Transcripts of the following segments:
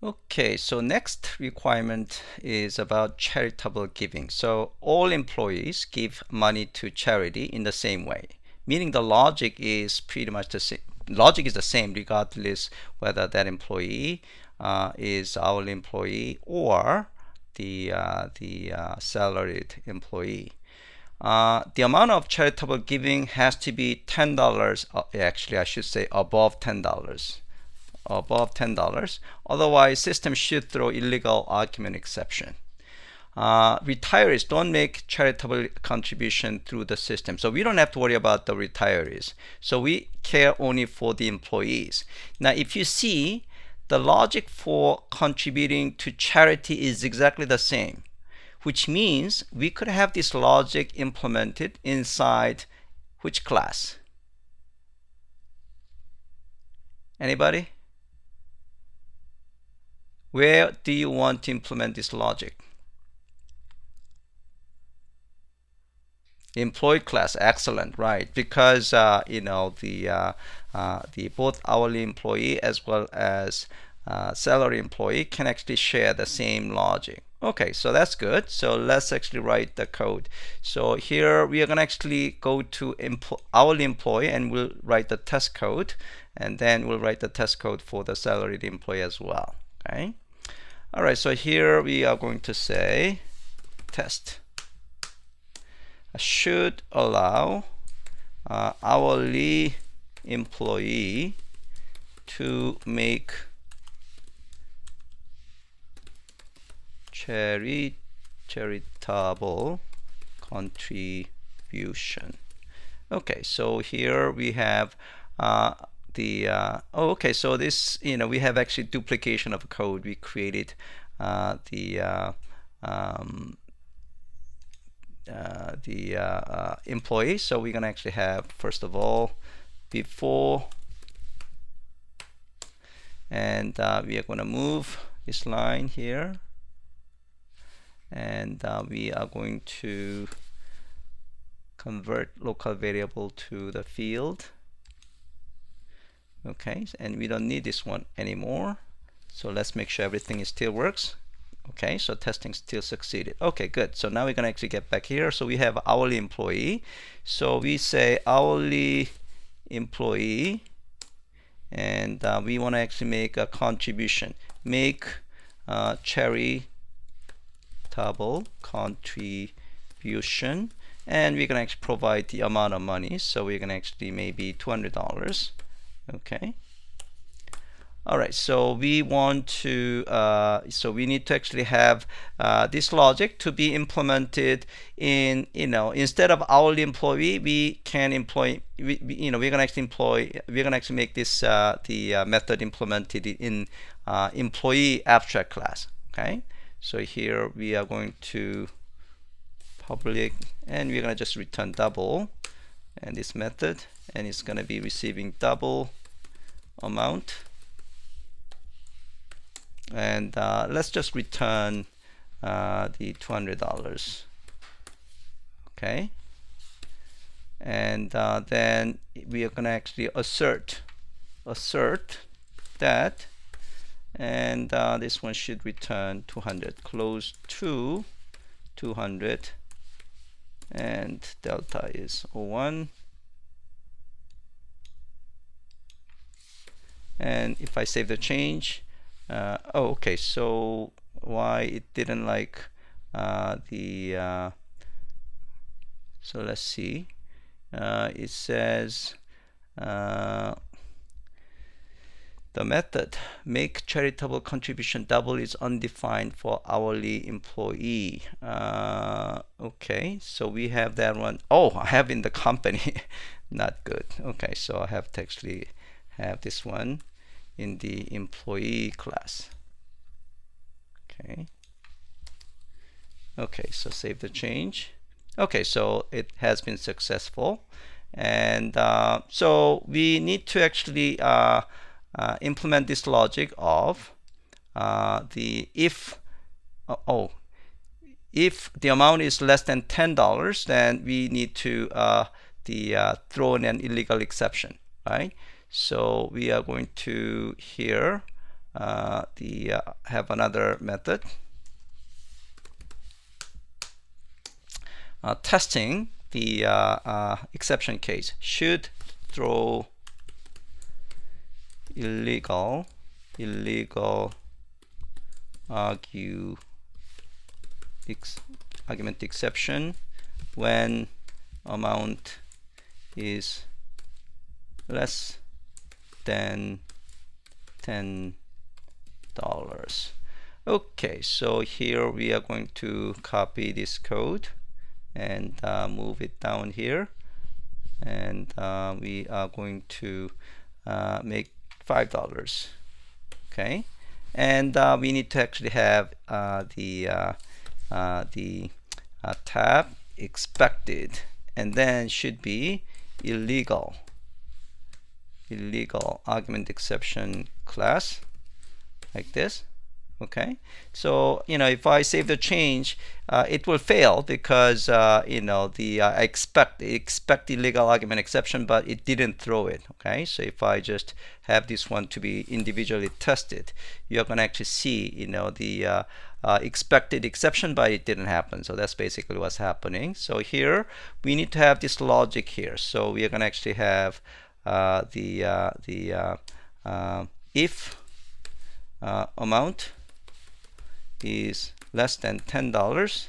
Okay, so next requirement is about charitable giving. So all employees give money to charity in the same way, meaning the logic is pretty much the same. Logic is the same regardless whether that employee is hourly employee or the salaried employee. The amount of charitable giving has to be $10. Actually, I should say above $10. Above $10. Otherwise, system should throw illegal argument exception. Retirees don't make charitable contribution through the system, so we don't have to worry about the retirees. So we care only for the employees. Now, if you see, the logic for contributing to charity is exactly the same, which means we could have this logic implemented inside which class? Anybody? Where do you want to implement this logic? Employee class, excellent, right? Because the both hourly employee as well as salary employee can actually share the same logic. Okay, so that's good. So let's actually write the code. So here we are going to actually go to hourly employee and we'll write the test code, and then we'll write the test code for the salaried employee as well. Okay. All right, so here we are going to say test should allow hourly employee to make charitable contribution. Okay, so here we have okay, so this, we have actually duplication of code. We created the employee. So we're going to actually have, first of all, before, and we are going to move this line here, and we are going to convert local variable to the field. Okay, and we don't need this one anymore. So let's make sure everything still works. Okay, so testing still succeeded. Okay, good. So now we're going to actually get back here. So we have hourly employee. So we say hourly employee, and we want to actually make a contribution. Make charitable contribution, and we're going to actually provide the amount of money. So we're going to actually maybe $200. Okay. All right, so we want to, so we need to actually have this logic to be implemented in, instead of hourly employee, we can employ, we're gonna actually make this the method implemented in employee abstract class. Okay, so here we are going to public, and we're gonna just return double, and this method, and it's gonna be receiving double amount. And let's just return the $200. Okay, and then we are going to actually assert that, and this one should return 200, close to 200, and delta is 01. And if I save the change, okay, so why it didn't like so let's see, it says the method make charitable contribution double is undefined for hourly employee. Okay, so we have that one. Oh, I have in the company. Not good. Okay, so I have to actually have this one in the employee class. Okay. Okay, so save the change. Okay, so it has been successful, and so we need to actually implement this logic of if the amount is less than $10, then we need to throw in an illegal exception, right? So we are going to here have another method. Testing the exception case should throw illegal argument exception when amount is less than $10. Okay, so here we are going to copy this code and move it down here, and we are going to make $5. Okay, and we need to actually have the tab expected, and then should be illegal argument exception class, like this. Okay, so if I save the change, it will fail because I expect illegal argument exception, but it didn't throw it. Okay, so if I just have this one to be individually tested, you're gonna actually see the expected exception, but it didn't happen. So that's basically what's happening. So here we need to have this logic here. So we are gonna actually have if amount is less than $10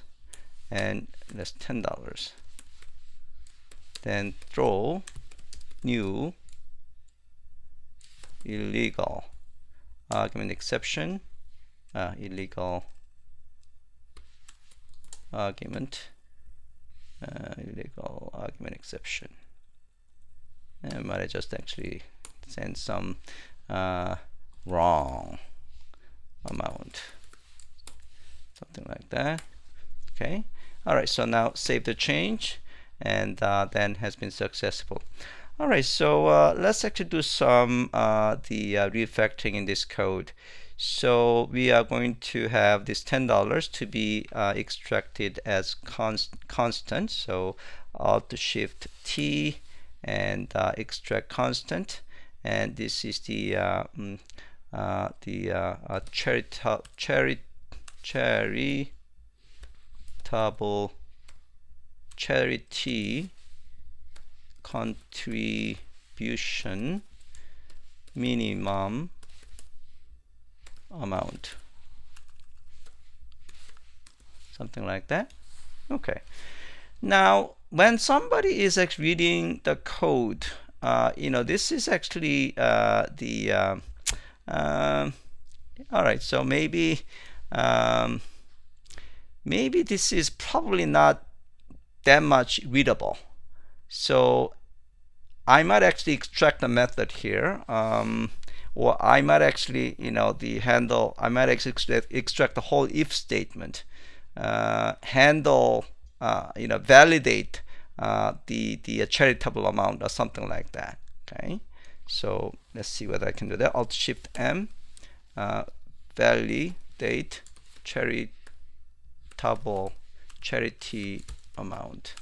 and less $10, then throw new illegal argument exception, illegal argument exception. And might I just actually send some wrong amount, something like that. Okay, all right, so now save the change, and then has been successful. All right, so let's actually do some the refactoring in this code. So we are going to have this $10 to be extracted as constant. So Alt Shift T and extract constant, and this is the charity contribution minimum amount, something like that. Okay, now when somebody is actually reading the code, this is actually all right, so maybe this is probably not that much readable. So I might actually extract the method here, or I might actually, the handle, I might actually extract the whole if statement, handle, validate the charitable amount or something like that. Okay, so let's see whether I can do that. Alt Shift M, validate charity amount.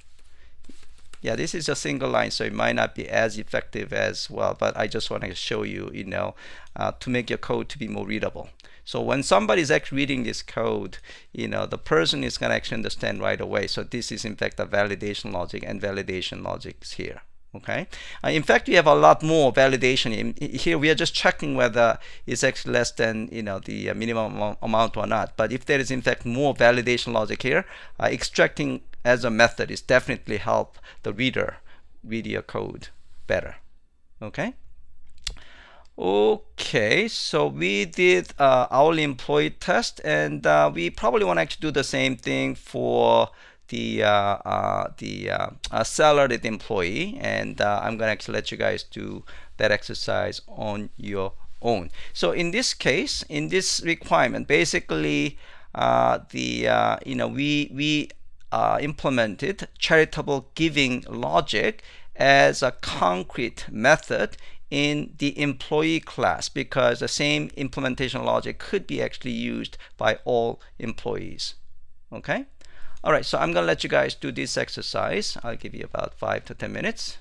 Yeah, this is a single line, so it might not be as effective as well, but I just want to show you, to make your code to be more readable. So when somebody is actually reading this code, the person is going to actually understand right away. So this is in fact a validation logic, and validation logic is here. Okay. In fact, we have a lot more validation here. We are just checking whether it's actually less than the minimum amount or not. But if there is in fact more validation logic here, extracting as a method is definitely help the reader read your code better. Okay. Okay, so we did hourly employee test, and we probably want to actually do the same thing for the salaried employee, and I'm going to actually let you guys do that exercise on your own. So in this case, in this requirement, basically we implemented charitable giving logic as a concrete method in the employee class, because the same implementation logic could be actually used by all employees. Okay. All right, so I'm going to let you guys do this exercise. I'll give you about 5 to 10 minutes.